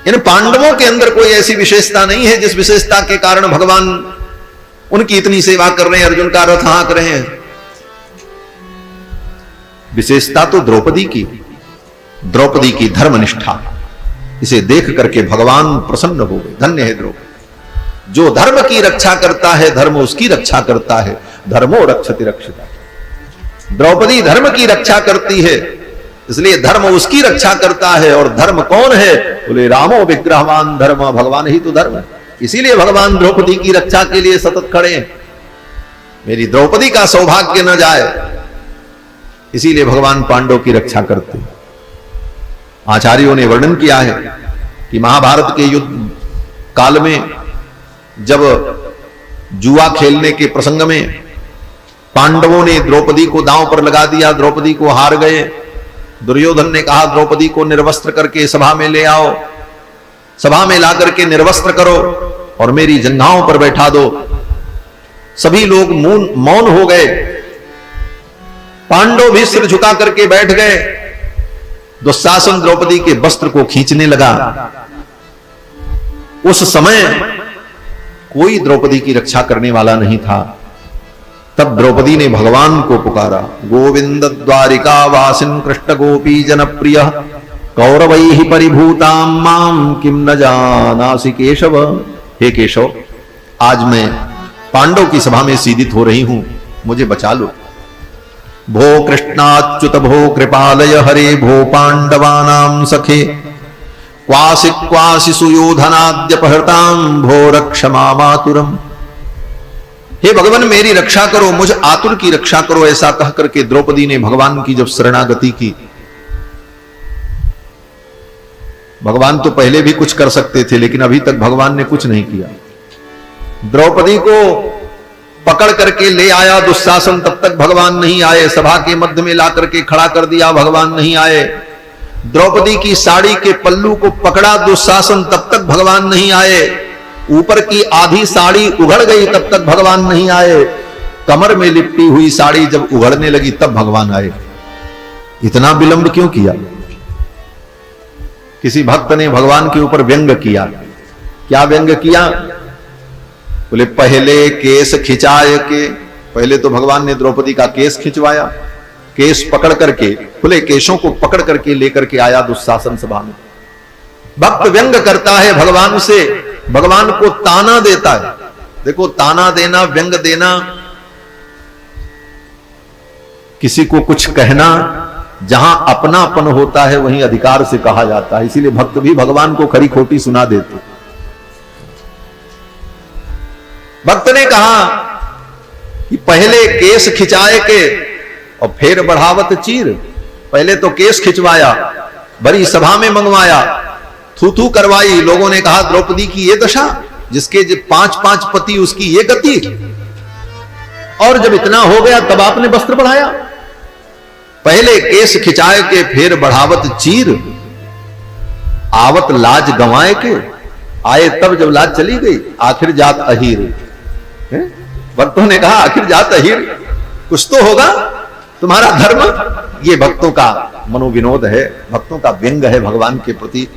इन पांडवों के अंदर कोई ऐसी विशेषता नहीं है जिस विशेषता के कारण भगवान उनकी इतनी सेवा कर रहे हैं, अर्जुन का रथ हाँक रहे हैं। विशेषता तो द्रौपदी की धर्मनिष्ठा, इसे देख करके भगवान प्रसन्न हो गए। धन्य है द्रौपदी, जो धर्म की रक्षा करता है धर्म उसकी रक्षा करता है, धर्मो रक्षति रक्षिता। द्रौपदी धर्म की रक्षा करती है, इसलिए धर्म उसकी रक्षा करता है। और धर्म कौन है? बोले रामो विग्रहवान धर्म, भगवान ही तो धर्म है। इसीलिए भगवान द्रौपदी की रक्षा के लिए सतत खड़े हैं। मेरी द्रौपदी का सौभाग्य न जाए, इसीलिए भगवान पांडवों की रक्षा करते हैं। आचार्यों ने वर्णन किया है कि महाभारत के युद्ध काल में जब जुआ खेलने के प्रसंग में पांडवों ने द्रौपदी को दांव पर लगा दिया, द्रौपदी को हार गए। दुर्योधन ने कहा द्रौपदी को निर्वस्त्र करके सभा में ले आओ, सभा में ला करके निर्वस्त्र करो और मेरी जंघाओं पर बैठा दो। सभी लोग मौन हो गए, पांडव भी सिर झुका करके बैठ गए। दुशासन द्रौपदी के वस्त्र को खींचने लगा। उस समय कोई द्रौपदी की रक्षा करने वाला नहीं था। तब द्रौपदी ने भगवान को पुकारा, गोविंद द्वारिका वासिन कृष्ण गोपी जनप्रिय कौरवैः परिभूतां मां किम न जानासि केशव। हे केशव, आज मैं पांडव की सभा में सीदित हो रही हूं, मुझे बचा लो। भो कृष्णाच्युत भो कृपालय हरे भो पांडवानां सखे क्वासि क्वासि सुयोधनाद्यपहृतां भो रक्ष मामातुरम्। हे भगवान मेरी रक्षा करो, मुझ आतुर की रक्षा करो। ऐसा कह करके द्रौपदी ने भगवान की जब शरणागति की, भगवान तो पहले भी कुछ कर सकते थे लेकिन अभी तक भगवान ने कुछ नहीं किया। द्रौपदी को पकड़ करके ले आया दुशासन, तब तक भगवान नहीं आए। सभा के मध्य में ला करके खड़ा कर दिया, भगवान नहीं आए। द्रौपदी की साड़ी के पल्लू को पकड़ा दुशासन, तब तक भगवान नहीं आए। ऊपर की आधी साड़ी उघड़ गई, तब तक भगवान नहीं आए। कमर में लिपटी हुई साड़ी जब उघड़ने लगी तब भगवान आए। इतना विलंब क्यों किया? किसी भक्त ने भगवान के ऊपर व्यंग किया। क्या व्यंग किया? बोले पहले केस खिंचाए के, पहले तो भगवान ने द्रौपदी का केस खिंचवाया, केस पकड़ करके, खुले केशों को पकड़ करके लेकर के आया दुशासन सभा में। भक्त व्यंग करता है भगवान से, भगवान को ताना देता है। देखो, ताना देना, व्यंग देना, किसी को कुछ कहना, जहां अपनापन होता है वहीं अधिकार से कहा जाता है। इसीलिए भक्त भी भगवान को खरी खोटी सुना देते। भक्त ने कहा कि पहले केस खिंचाए के और फिर बढ़ावत चीर। पहले तो केस खिंचवाया, बड़ी सभा में मंगवाया, थू थू करवाई। लोगों ने कहा द्रौपदी की ये दशा, जिसके 5-5 पति उसकी ये गति। और जब इतना हो गया तब आपने वस्त्र बढ़ाया। पहले केस खिंचाए के फिर बढ़ावत चीर, आवत लाज गंवाए के। आए तब जब लाज चली गई, आखिर जात अहीर। भक्तों ने कहा आखिर जात अहीर, कुछ तो होगा तुम्हारा धर्म। ये भक्तों का मनोविनोद है, भक्तों का व्यंग है भगवान के प्रति।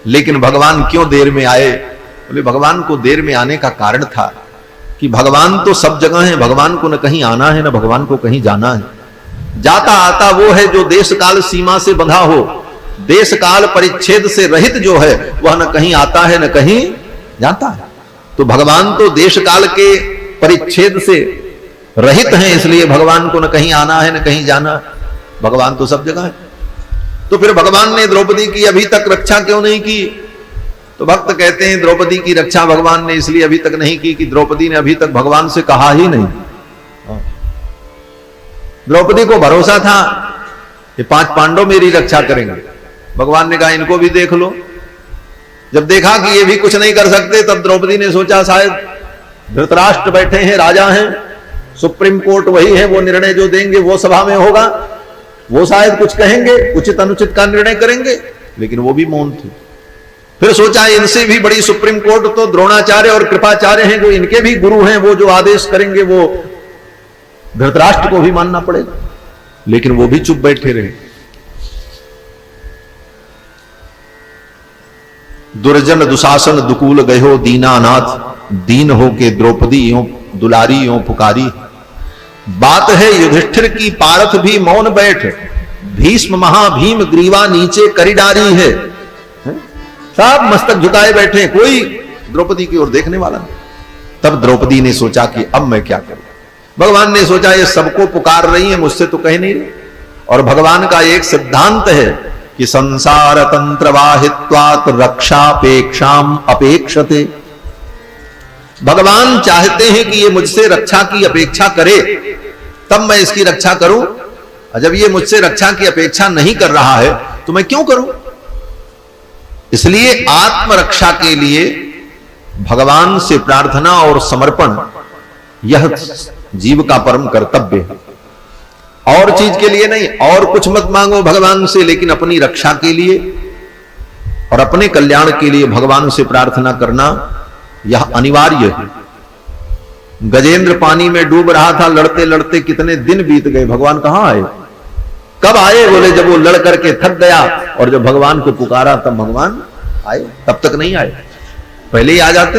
लेकिन भगवान क्यों देर में आए? बोले भगवान को देर में आने का कारण था कि भगवान तो सब जगह है, भगवान को न कहीं आना है न भगवान को कहीं जाना है। जाता आता वो है जो देश काल सीमा से बंधा हो, देश काल परिच्छेद से रहित जो है वह न कहीं आता है न कहीं जाता है। तो भगवान तो देश काल के परिच्छेद से रहित हैं, इसलिए भगवान को न कहीं आना है न कहीं जाना। भगवान तो सब जगह है। तो फिर भगवान ने द्रौपदी की अभी तक रक्षा क्यों नहीं की? तो भक्त कहते हैं द्रौपदी की रक्षा भगवान ने इसलिए अभी तक नहीं की कि द्रौपदी ने अभी तक भगवान से कहा ही नहीं। द्रौपदी को भरोसा था कि 5 पांडव मेरी रक्षा करेंगे। भगवान ने कहा इनको भी देख लो। जब देखा कि ये भी कुछ नहीं कर सकते, तब द्रौपदी ने सोचा शायद धृतराष्ट्र बैठे हैं, राजा हैं, सुप्रीम कोर्ट वही है, वो निर्णय जो देंगे वो सभा में होगा, वो शायद कुछ कहेंगे, उचित अनुचित का निर्णय करेंगे। लेकिन वो भी मौन थे। फिर सोचा इनसे भी बड़ी सुप्रीम कोर्ट तो द्रोणाचार्य और कृपाचार्य हैं, जो इनके भी गुरु हैं, वो जो आदेश करेंगे वो धृतराष्ट्र को भी मानना पड़ेगा। लेकिन वो भी चुप बैठे रहे। दुर्जन दुशासन दुकूल गयो दीनानाथ, दीन हो के द्रौपदी यों दुलारी यों पुकारी। बात है युधिष्ठिर की पारथ भी मौन बैठ, भीष्म महाभीम ग्रीवा नीचे करी डारी है। सब मस्तक झुकाए बैठे, कोई द्रौपदी की ओर देखने वाला नहीं। तब द्रौपदी ने सोचा कि अब मैं क्या करूं। भगवान ने सोचा ये सबको पुकार रही है, मुझसे तो कह नहीं रही। और भगवान का एक सिद्धांत है कि संसार तंत्र वाहित्वात् रक्षापेक्षाम अपेक्षते। भगवान चाहते हैं कि ये मुझसे रक्षा की अपेक्षा करे, तब मैं इसकी रक्षा करूं। और जब ये मुझसे रक्षा की अपेक्षा नहीं कर रहा है तो मैं क्यों करूं। इसलिए आत्मरक्षा के लिए भगवान से प्रार्थना और समर्पण यह जीव का परम कर्तव्य है। और चीज के लिए नहीं, और कुछ मत मांगो भगवान से, लेकिन अपनी रक्षा के लिए और अपने कल्याण के लिए भगवान से प्रार्थना करना यह अनिवार्य है। गजेंद्र पानी में डूब रहा था, लड़ते लड़ते कितने दिन बीत गए, भगवान कहां आए। कब आए, बोले जब वो लड़ करके थक गया और जब भगवान को पुकारा तब भगवान आए। तब तक नहीं आए, पहले ही आ जाते।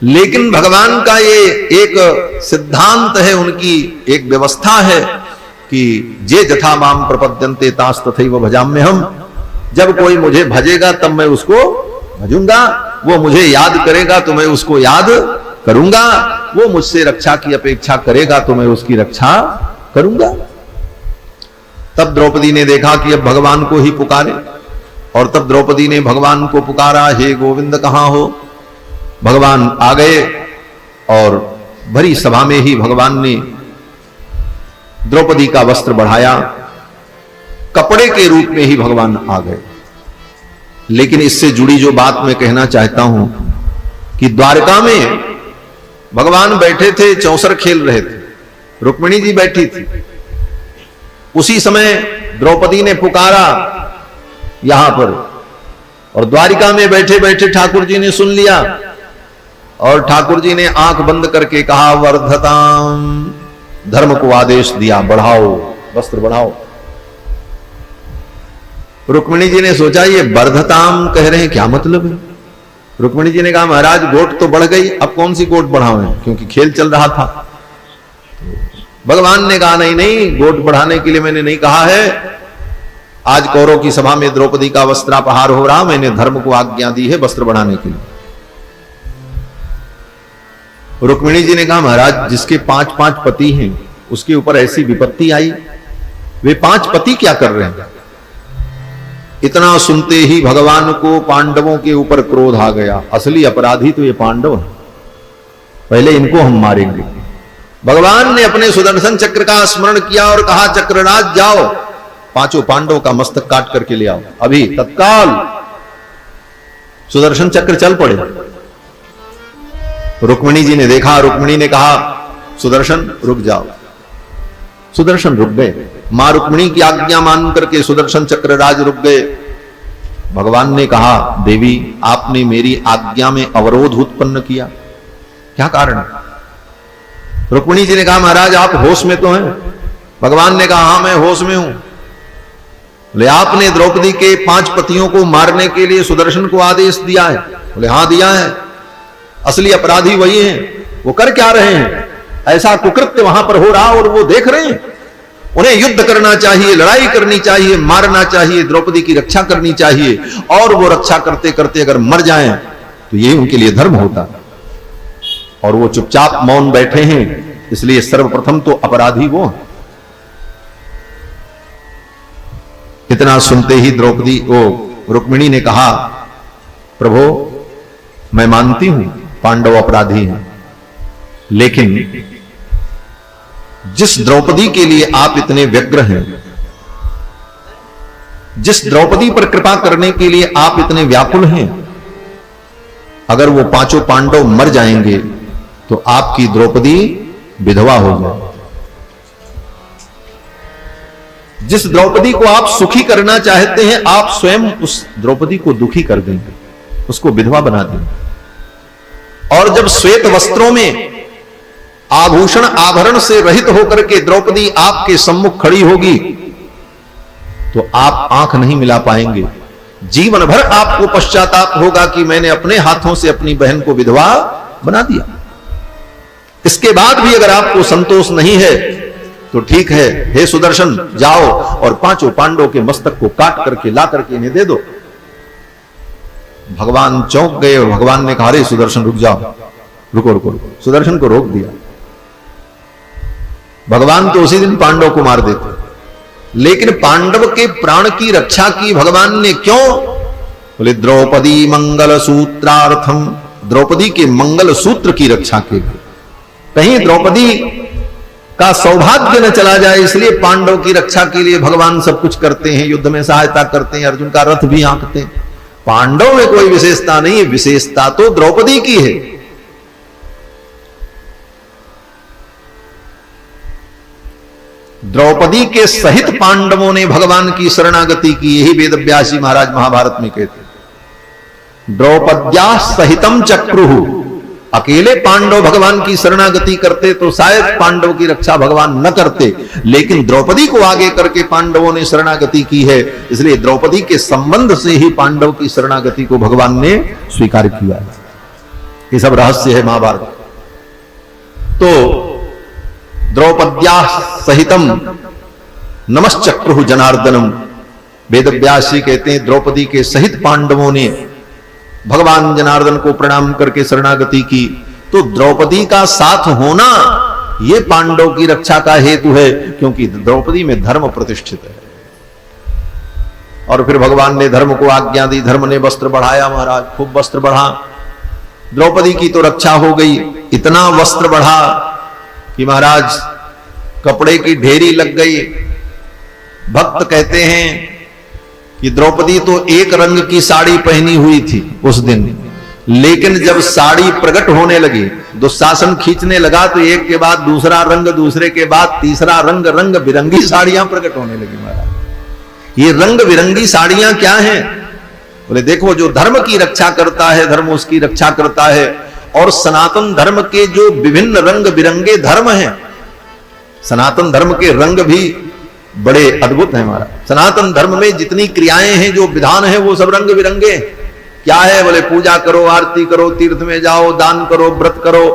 लेकिन भगवान का ये एक सिद्धांत है, उनकी एक व्यवस्था है कि जे जथा माम प्रपद्यन्ते तास तथैव भजाम्यहम्। जब कोई मुझे भजेगा तब मैं उसको भजूंगा, वो मुझे याद करेगा तो मैं उसको याद करूंगा, वो मुझसे रक्षा की अपेक्षा करेगा तो मैं उसकी रक्षा करूंगा। तब द्रौपदी ने देखा कि अब भगवान को ही पुकारे, और तब द्रौपदी ने भगवान को पुकारा, हे गोविंद कहां हो। भगवान आ गए और भरी सभा में ही भगवान ने द्रौपदी का वस्त्र बढ़ाया, कपड़े के रूप में ही भगवान आ गए। लेकिन इससे जुड़ी जो बात मैं कहना चाहता हूं कि द्वारका में भगवान बैठे थे, चौसर खेल रहे थे, रुक्मिणी जी बैठी थी। उसी समय द्रौपदी ने पुकारा यहां पर, और द्वारिका में बैठे बैठे ठाकुर जी ने सुन लिया, और ठाकुर जी ने आंख बंद करके कहा वर्धताम, धर्म को आदेश दिया, बढ़ाओ, वस्त्र बढ़ाओ। रुक्मिणी जी ने सोचा ये वर्धताम कह रहे हैं, क्या मतलब है। रुक्मिणी जी ने कहा महाराज गोट तो बढ़ गई, अब कौन सी गोट बढ़ावें, क्योंकि खेल चल रहा था। भगवान ने कहा नहीं नहीं, गोट बढ़ाने के लिए मैंने नहीं कहा है। आज कौरव की सभा में द्रौपदी का वस्त्रापहार हो रहा, मैंने धर्म को आज्ञा दी है वस्त्र बढ़ाने के लिए। रुक्मिणी जी ने कहा महाराज जिसके 5-5 पति हैं उसके ऊपर ऐसी विपत्ति आई, वे 5 पति क्या कर रहे हैं। इतना सुनते ही भगवान को पांडवों के ऊपर क्रोध आ गया। असली अपराधी तो ये पांडव हैं, पहले इनको हम मारेंगे। भगवान ने अपने सुदर्शन चक्र का स्मरण किया और कहा चक्रराज जाओ, 5 पांडवों का मस्तक काट करके ले आओ। अभी तत्काल सुदर्शन चक्र चल पड़े। रुक्मिणी जी ने देखा, रुक्मिणी ने कहा सुदर्शन रुक जाओ। सुदर्शन रुक गए, मां रुक्मिणी की आज्ञा मान करके सुदर्शन चक्र राज रुक गए। भगवान ने कहा देवी आपने मेरी आज्ञा में अवरोध उत्पन्न किया, क्या कारण। रुक्मिणी जी ने कहा महाराज आप होश में तो हैं। भगवान ने कहा हां मैं होश में हूं। बोले आपने द्रौपदी के 5 पतियों को मारने के लिए सुदर्शन को आदेश दिया है। बोले हां दिया है। असली अपराधी वही हैं, वो कर क्या रहे हैं, ऐसा कुकृत्य वहां पर हो रहा और वो देख रहे हैं। उन्हें युद्ध करना चाहिए, लड़ाई करनी चाहिए, मारना चाहिए, द्रौपदी की रक्षा करनी चाहिए, और वो रक्षा करते करते अगर मर जाएं तो ये उनके लिए धर्म होता। और वो चुपचाप मौन बैठे हैं, इसलिए सर्वप्रथम तो अपराधी वो हैं। इतना सुनते ही द्रौपदी रुक्मिणी ने कहा प्रभु मैं मानती हूं पांडव अपराधी हैं, लेकिन जिस द्रौपदी के लिए आप इतने व्यग्र हैं, जिस द्रौपदी पर कृपा करने के लिए आप इतने व्याकुल हैं, अगर वो 5 पांडव मर जाएंगे तो आपकी द्रौपदी विधवा हो जाए। जिस द्रौपदी को आप सुखी करना चाहते हैं आप स्वयं उस द्रौपदी को दुखी कर देंगे, उसको विधवा बना देंगे। और जब श्वेत वस्त्रों में आभूषण आभरण से रहित होकर के द्रौपदी आपके सम्मुख खड़ी होगी तो आप आंख नहीं मिला पाएंगे। जीवन भर आपको पश्चाताप होगा कि मैंने अपने हाथों से अपनी बहन को विधवा बना दिया। इसके बाद भी अगर आपको संतोष नहीं है तो ठीक है, हे सुदर्शन जाओ और पांचों पांडवों के मस्तक को काट करके ला करके इन्हें दे दो। भगवान चौंक गए और भगवान ने कहा, अरे सुदर्शन रुक जाओ, रुको रुको रुको। सुदर्शन को रोक दिया। भगवान तो उसी दिन पांडव को मार देते, लेकिन पांडव के प्राण की रक्षा की भगवान ने क्यों? बोले द्रौपदी मंगल सूत्रार्थम, द्रौपदी के मंगल सूत्र की रक्षा के लिए, कहीं द्रौपदी का सौभाग्य न चला जाए, इसलिए पांडव की रक्षा के लिए भगवान सब कुछ करते हैं, युद्ध में सहायता करते हैं, अर्जुन का रथ भी हाँकते हैं। पांडव में कोई विशेषता नहीं है, विशेषता तो द्रौपदी की है। द्रौपदी के सहित पांडवों ने भगवान की शरणागति की, यही वेद व्यासी महाराज महाभारत में कहते हैं। द्रौपद्या सहितम चक्रुहु, अकेले पांडव भगवान की शरणागति करते तो शायद पांडव की रक्षा भगवान न करते, लेकिन द्रौपदी को आगे करके पांडवों ने शरणागति की है, इसलिए द्रौपदी के संबंध से ही पांडव की शरणागति को भगवान ने स्वीकार किया। ये सब रहस्य है महाभारत। तो द्रौपद्या सहितम नमश्चक्रुहु जनार्दनम, वेदव्यासी कहते हैं द्रौपदी के सहित पांडवों ने भगवान जनार्दन को प्रणाम करके शरणागति की। तो द्रौपदी का साथ होना यह पांडव की रक्षा का हेतु है, क्योंकि द्रौपदी में धर्म प्रतिष्ठित है। और फिर भगवान ने धर्म को आज्ञा दी, धर्म ने वस्त्र बढ़ाया महाराज, खूब वस्त्र बढ़ा। द्रौपदी की तो रक्षा हो गई, इतना वस्त्र बढ़ा कि महाराज कपड़े की ढेरी लग गई। भक्त कहते हैं कि द्रौपदी तो एक रंग की साड़ी पहनी हुई थी उस दिन, लेकिन जब साड़ी प्रकट होने लगी, दुशासन खींचने लगा, तो एक के बाद दूसरा रंग, दूसरे के बाद तीसरा रंग, रंग बिरंगी साड़ियां प्रकट होने लगी महाराज। ये रंग बिरंगी साड़ियां क्या हैं? बोले देखो, जो धर्म की रक्षा करता है, धर्म उसकी रक्षा करता है। और सनातन धर्म के जो विभिन्न रंग बिरंगे धर्म हैं, सनातन धर्म के रंग भी बड़े अद्भुत हैं हमारा। सनातन धर्म में जितनी क्रियाएं हैं, जो विधान है, वो सब रंग बिरंगे। क्या है? बोले पूजा करो, आरती करो, तीर्थ में जाओ, दान करो, व्रत करो।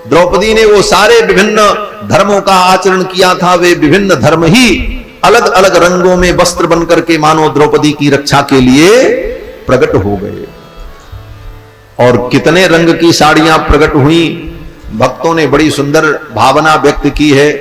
द्रौपदी ने वो सारे विभिन्न धर्मों का आचरण किया था। वे विभिन्न धर्म ही अलग अलग रंगों में वस्त्र बन करके मानो द्रौपदी की रक्षा के लिए प्रकट हो गए। और कितने रंग की साड़ियां प्रकट हुई। भक्तों ने बड़ी सुंदर भावना व्यक्त की है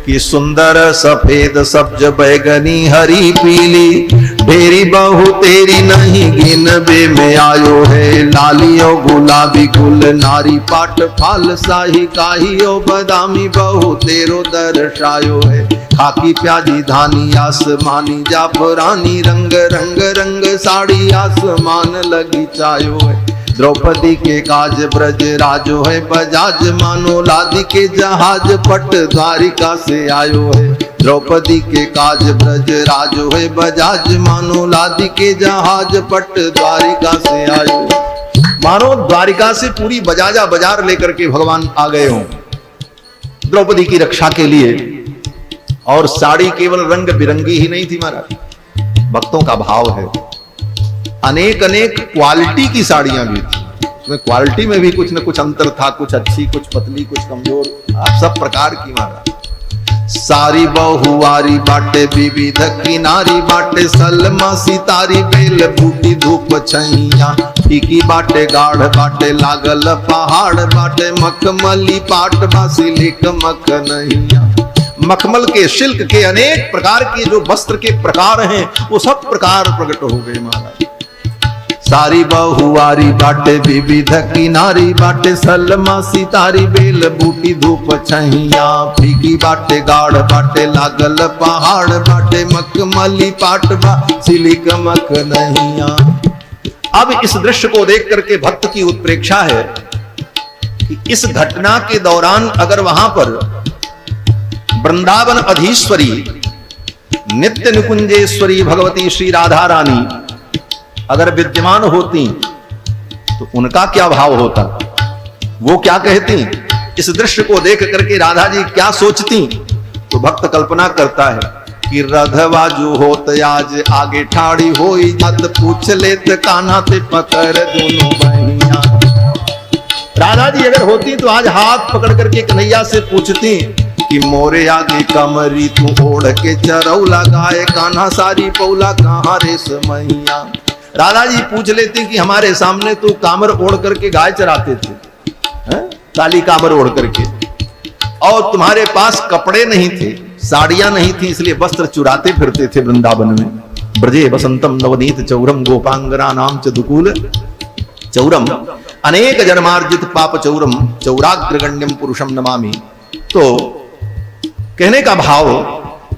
कि सुंदर सफेद सब्ज बैगनी हरी पीली, ढेरी बहु तेरी नहीं गिनबे में आयो है। लालियो गुलाबी गुल नारी पाट फाल शाही काहियो बदामी बहु तेरो दर्शायो है। खाकी प्याजी धानी आसमानी जाफरानी, रंग रंग रंग साड़ी आसमान लगी चायो है। द्रौपदी के काज ब्रज राजो है, बजाज मानो लादी के जहाज पट द्वारिका से आयो है। द्रौपदी के काज ब्रज राजो है, बजाज मानो लादी के जहाज पट द्वारिका से आयो। मानो द्वारिका से पूरी बजाजा बाजार लेकर के भगवान आ गए हों द्रौपदी की रक्षा के लिए। और साड़ी केवल रंग बिरंगी ही नहीं थी महाराज, भक्तों का भाव है, अनेक अनेक क्वालिटी की साड़ियां भी थी। उसमें क्वालिटी में भी कुछ न कुछ अंतर था, कुछ अच्छी, कुछ पतली, कुछ कमजोर, सब प्रकार की महाराज। सारी बहुआरी बाटे विविध किनारी बाटे, सलमा सितारी बेल बूटी धूप छैया। फीकी बाटे गाढ़ बाटे लागल पहाड़ बाटे, मखमली पाट बासिलिक मख नैया। मखमल के सिल्क के अनेक प्रकार के जो वस्त्र के प्रकार हैं, वो सब प्रकार प्रकट हो गए महाराज। सारी बहुआरी बाटे विविध किनारी बाटे, सलमा सितारी बेल बूटी धूप छैया। फीकी बाटे गाढ़ बाटे लागल पहाड़ बाटे, मखमली पाट बासिलिक मख नैया। अब इस दृश्य को देख करके भक्त की उत्प्रेक्षा है कि इस घटना के दौरान अगर वहां पर वृंदावन अधीश्वरी नित्य निकुंजेश्वरी भगवती श्री राधा रानी अगर विद्यमान होती तो उनका क्या भाव होता, वो क्या कहती, इस दृश्य को देख करके राधा जी क्या सोचती। तो भक्त कल्पना करता है कि रधवाजू होत आज आगे ठाड़ी होई जात, पूछ लेत कान्हा ते पकड़ दोनों बहिया। राधा जी अगर होती तो आज हाथ पकड़ करके कन्हैया से पूछती कि मोरे आगे कमरी तू ओढ़ के चरौला गाय, कान्हा सारी पौला कहाँ रे समैया। राधा जी पूछ लेती कि हमारे सामने तू कामर ओढ़ करके गाय चराते थे, काली कामर ओढ़ करके, और तुम्हारे पास कपड़े नहीं थे, साड़ियां नहीं थी, इसलिए वस्त्र चुराते फिरते थे वृंदावन में। ब्रजे बसंतम नवनीत चौरम गोपांगना नाम च दुकूल चौरम, अनेक जन्मार्जित पाप चौरम, चौराग्रगण्यम पुरुषम नमामि। तो कहने का भाव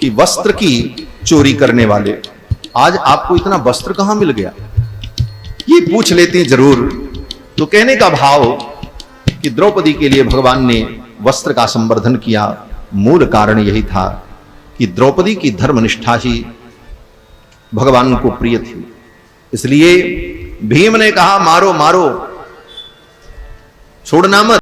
कि वस्त्र की चोरी करने वाले, आज आपको इतना वस्त्र कहां मिल गया, ये पूछ लेते जरूर। तो कहने का भाव कि द्रौपदी के लिए भगवान ने वस्त्र का संवर्धन किया, मूल कारण यही था कि द्रौपदी की धर्मनिष्ठा ही भगवान को प्रिय थी। इसलिए भीम ने कहा मारो मारो, छोड़ना मत।